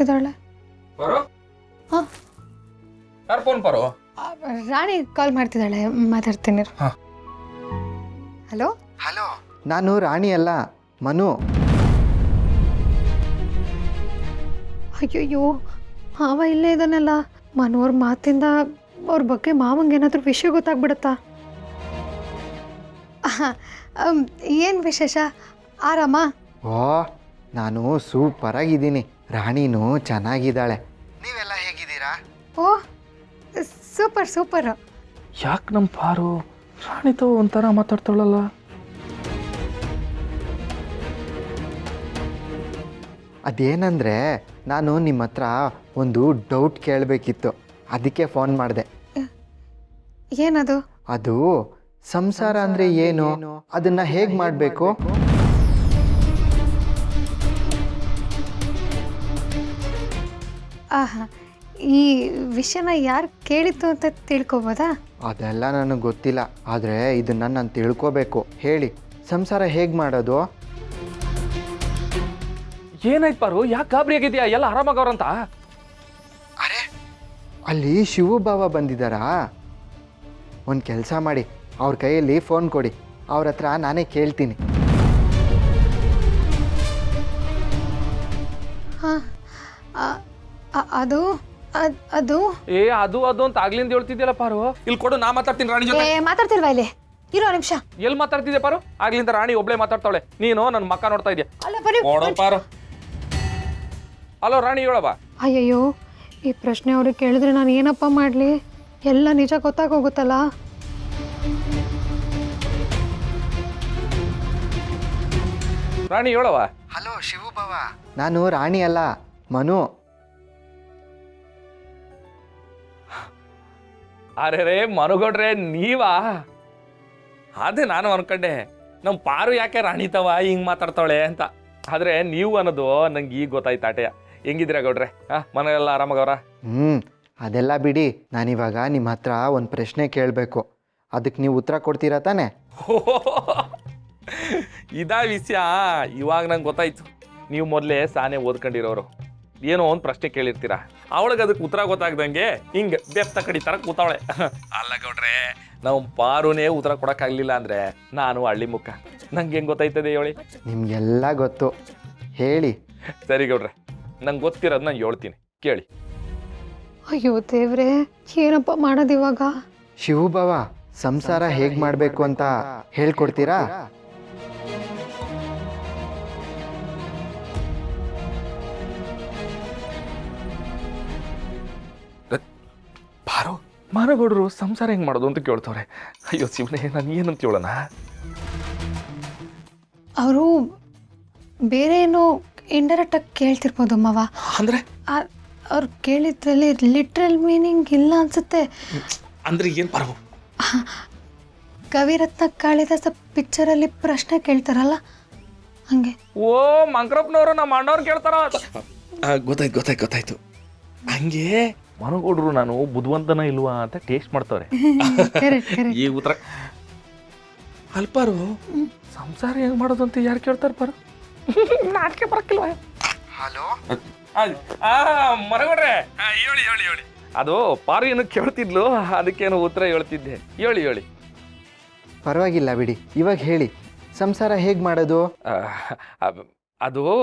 ಮಾಡ್ತಿದ್ದಾಳೆ. ಹಾಂ, ಯಾರು ಫೋನ್ ಪರೋ? ರಾಣಿ ಕಾಲ್ ಮಾಡ್ತಿದ್ದಾಳೆ, ಮಾತಾಡ್ತೀನಿ. ಹಲೋ ಹಲೋ, ನಾನು ರಾಣಿ ಅಲ್ಲ, ಮನು. ಅಯ್ಯಯ್ಯೋ, ಮಾವ ಇಲ್ಲೇ ಇದ್ದಾನಲ್ಲ. ಮನೋರ್ ಮಾತಿಂದ ಅವ್ರ ಬಗ್ಗೆ ಮಾವಂಗೆ ಏನಾದರೂ ವಿಷಯ ಗೊತ್ತಾಗ್ಬಿಡತ್ತಾ? ಏನು ವಿಶೇಷ? ಆರಾಮ? ಓ, ನಾನು ಸೂಪರ್ ಆಗಿದ್ದೀನಿ. ರಾಣಿನೂ ಚೆನ್ನಾಗಿದ್ದಾಳೆ. ನೀವೆಲ್ಲ ಹೇಗಿದ್ದೀರಾ? ಓ, ಸೂಪರ್ ಸೂಪರ್. ಯಾಕೆ ನಮ್ಮ ಪಾರು ರಾಣಿతో ಒಂಥರ ಮಾತಾಡ್ತಾಳಲ್ಲ? ಅದೇನಂದರೆ, ನಾನು ನಿಮ್ಮ ಹತ್ರ ಒಂದು ಡೌಟ್ ಕೇಳಬೇಕಿತ್ತು, ಅದಕ್ಕೆ ಫೋನ್ ಮಾಡಿದೆ. ಏನದು? ಅದು ಸಂಸಾರ ಅಂದರೆ ಏನು, ಅದನ್ನು ಹೇಗೆ ಮಾಡಬೇಕು? ಆಹಾ, ಈ ವಿಷಯನ ಯಾರು ಕೇಳಿತ್ತು ಅಂತ ತಿಳ್ಕೊಬೋದಾ? ಅದೆಲ್ಲ ನನಗೆ ಗೊತ್ತಿಲ್ಲ, ಆದರೆ ಇದನ್ನು ನಾನು ತಿಳ್ಕೋಬೇಕು. ಹೇಳಿ, ಸಂಸಾರ ಹೇಗೆ ಮಾಡೋದು? ಏನಾಯ್ತು ಪಾರು, ಯಾಕೆ ಗಾಬರಿ ಆಗಿದ್ಯಾ? ಎಲ್ಲ ಆರಾಮಾಗವ್ರಂತ? ಅರೆ, ಅಲ್ಲಿ ಶಿವು ಬಾವ ಬಂದಿದ್ದಾರಾ? ಒಂದು ಕೆಲಸ ಮಾಡಿ, ಅವ್ರ ಕೈಯಲ್ಲಿ ಫೋನ್ ಕೊಡಿ, ಅವ್ರ ಹತ್ರ ನಾನೇ ಕೇಳ್ತೀನಿ. ಹಾಂ, ಅದು ಅದು ಅದು ಅಂತ ಆಗ್ಲಿಂದ ಹೇಳ್ತಿದ್ಯಲ್ಲ ಪಾರು. ಇಲ್ಲಿ ಕೊಡು, ನಾ ಮಾತಾಡ್ತೀನಿ ರಾಣಿ ಜೊತೆ. ಮಾತಾಡ್ತಿಲ್ವಾ ಇಲ್ಲಿ? ಇರೋ ನಿಮಿಷ. ಎಲ್ಲಿ ಮಾತಾಡ್ತಿದ್ದೆ ಪಾರು? ಆಗ್ಲಿಂದ ರಾಣಿ ಒಬ್ಳೆ ಮಾತಾಡ್ತಾವಳೆ, ನೀನು ನನ್ನ ಮಕ್ಕ ನೋಡ್ತಾ ಇದೆಯಾ? ಅಲ್ಲ ಬರೀ ಕೊಡೋ ಪಾರು. ಹಲೋ ರಾಣಿ, ಹೇಳವ. ಅಯ್ಯಯ್ಯೋ, ಈ ಪ್ರಶ್ನೆ ಅವ್ರಿಗೆ ಕೇಳಿದ್ರೆ ನಾನು ಏನಪ್ಪ ಮಾಡಲಿ? ಎಲ್ಲ ನಿಜ ಗೊತ್ತಾಗೋಗುತ್ತಲ್ಲ. ರಾಣಿ, ಹೇಳವ. ಹಲೋ ಶಿವು ಬಾವ, ನಾನು ರಾಣಿ ಅಲ್ಲ, ಮನು. ಅರೆ ಮನುಗೌಡ್ರೆ, ನೀವಾ? ಅದೇ ನಾನು ಅನ್ಕೊಂಡೆ, ನಮ್ಮ ಪಾರು ಯಾಕೆ ರಾಣಿತವ ಹಿಂಗೆ ಮಾತಾಡ್ತಾವಳೆ ಅಂತ. ಆದ್ರೆ ನೀವು ಅನ್ನೋದು ನಂಗೆ ಈಗ ಗೊತ್ತಾಯ್ತು. ಆಟೆಯ ಹೆಂಗಿದ್ದೀರಾ ಗೌಡ್ರೆ? ಮನೆಯೆಲ್ಲ ಆರಾಮಾಗವ್ರ? ಅದೆಲ್ಲ ಬಿಡಿ, ನಾನಿವಾಗ ನಿಮ್ಮ ಹತ್ರ ಒಂದು ಪ್ರಶ್ನೆ ಕೇಳಬೇಕು, ಅದಕ್ಕೆ ನೀವು ಉತ್ತರ ಕೊಡ್ತೀರಾ ತಾನೆ? ಇದಾ ವಿಷಯ? ಇವಾಗ ನಂಗೆ ಗೊತ್ತಾಯ್ತು. ನೀವು ಮೊದಲೇ ಸಾನೆ ಓದ್ಕೊಂಡಿರೋರು. ಏನೋ ಒಂದು ಪ್ರಶ್ನೆ ಕೇಳಿರ್ತೀರ, ಅವಳಿಗೆ ಅದಕ್ಕೆ ಉತ್ತರ ಗೊತ್ತಾಗ್ದಂಗೆ ಹಿಂಗೆ ಬೆಪ್ತ ಕಡಿ ಥರ ಕೂತಾವಳೆ. ಅಲ್ಲ ಗೌಡ್ರೆ, ನಾವು ಪಾರುನೇ ಉತ್ತರ ಕೊಡೋಕ್ಕಾಗಲಿಲ್ಲ ಅಂದರೆ ನಾನು ಹಳ್ಳಿ ಮುಖ, ನಂಗೆ ಹೆಂಗೆ ಗೊತ್ತಾಯ್ತದೆ ಹೇಳಿ? ನಿಮಗೆಲ್ಲ ಗೊತ್ತು, ಹೇಳಿ. ಸರಿ ಗೌಡ್ರೆ, ನಂಗೆ ಗೊತ್ತಿರೋದು ನಾನು ಹೇಳ್ತೀನಿ, ಕೇಳಿ. ಅಯ್ಯೋ ದೇವ್ರೆ, ಏನಪ್ಪ ಮಾಡೋದು ಇವಾಗ? ಶಿವು ಬಾವ, ಸಂಸಾರ ಹೇಗೆ ಮಾಡಬೇಕು ಅಂತ ಹೇಳ್ಕೊಡ್ತೀರಾ? ಪಾರು, ಮನಗೌಡರು ಸಂಸಾರ ಹೆಂಗೆ ಮಾಡೋದು ಅಂತ ಕೇಳ್ತವ್ರೆ. ಅಯ್ಯೋ ಶಿವನೇ, ನಾನು ಏನಂತ ಹೇಳೋಣ? ಅವರು ಬೇರೆ ಏನೋ ಇಂಡೈರೆಕ್ಟ್ ಆಗಿ ಕೇಳ್ತಿರ್ಬೋದು ಮಾವ. ಅಂದ್ರೆ ಅವ್ರು ಕೇಳಿದ್ರಲ್ಲಿ ಲಿಟ್ರಲ್ ಮೀನಿಂಗ್ ಇಲ್ಲ ಅನ್ಸುತ್ತೆ. ಅಂದ್ರೆ ಏನು ಪಾರು? ಕವಿರತ್ನ ಕಾಳಿದಾಸ ಪಿಕ್ಚರಲ್ಲಿ ಪ್ರಶ್ನೆ ಕೇಳ್ತಾರಲ್ಲ ಹಂಗೆ. ಓ, ಮಂಕ್ರಪ್ಪನವರು ನಮ್ಮ ಅಣ್ಣವ್ರು ಕೇಳ್ತಾರ. ಗೊತ್ತಾಯ್ತು. ಹಂಗೆ ಮನಗೌಡರು ನಾನು ಬುದ್ಧಿವಂತನ ಇಲ್ವಾ ಅಂತ ಟೇಸ್ಟ್ ಮಾಡ್ತವ್ರೆ. ಈ ಉತ್ತರ ಅಲ್ಪಾರು, ಸಂಸಾರ ಹೆಂಗ್ ಮಾಡೋದು ಅಂತ ಯಾರು ಕೇಳ್ತಾರ ಪಾರು? ನಾಟಕ ಬರಕ್ಕಿಲ್ವ? ಹಲೋ ಮನಗೌಡ್ರೆ, ಹೇಳಿ. ಅದು ಪಾರು ಏನು ಕೇಳ್ತಿದ್ಲು, ಅದಕ್ಕೇನು ಉತ್ತರ ಹೇಳ್ತಿದ್ದೆ. ಹೇಳಿ. ಪರವಾಗಿಲ್ಲ ಬಿಡಿ, ಇವಾಗ ಹೇಳಿ, ಸಂಸಾರ ಹೇಗೆ ಮಾಡೋದು? ಅದು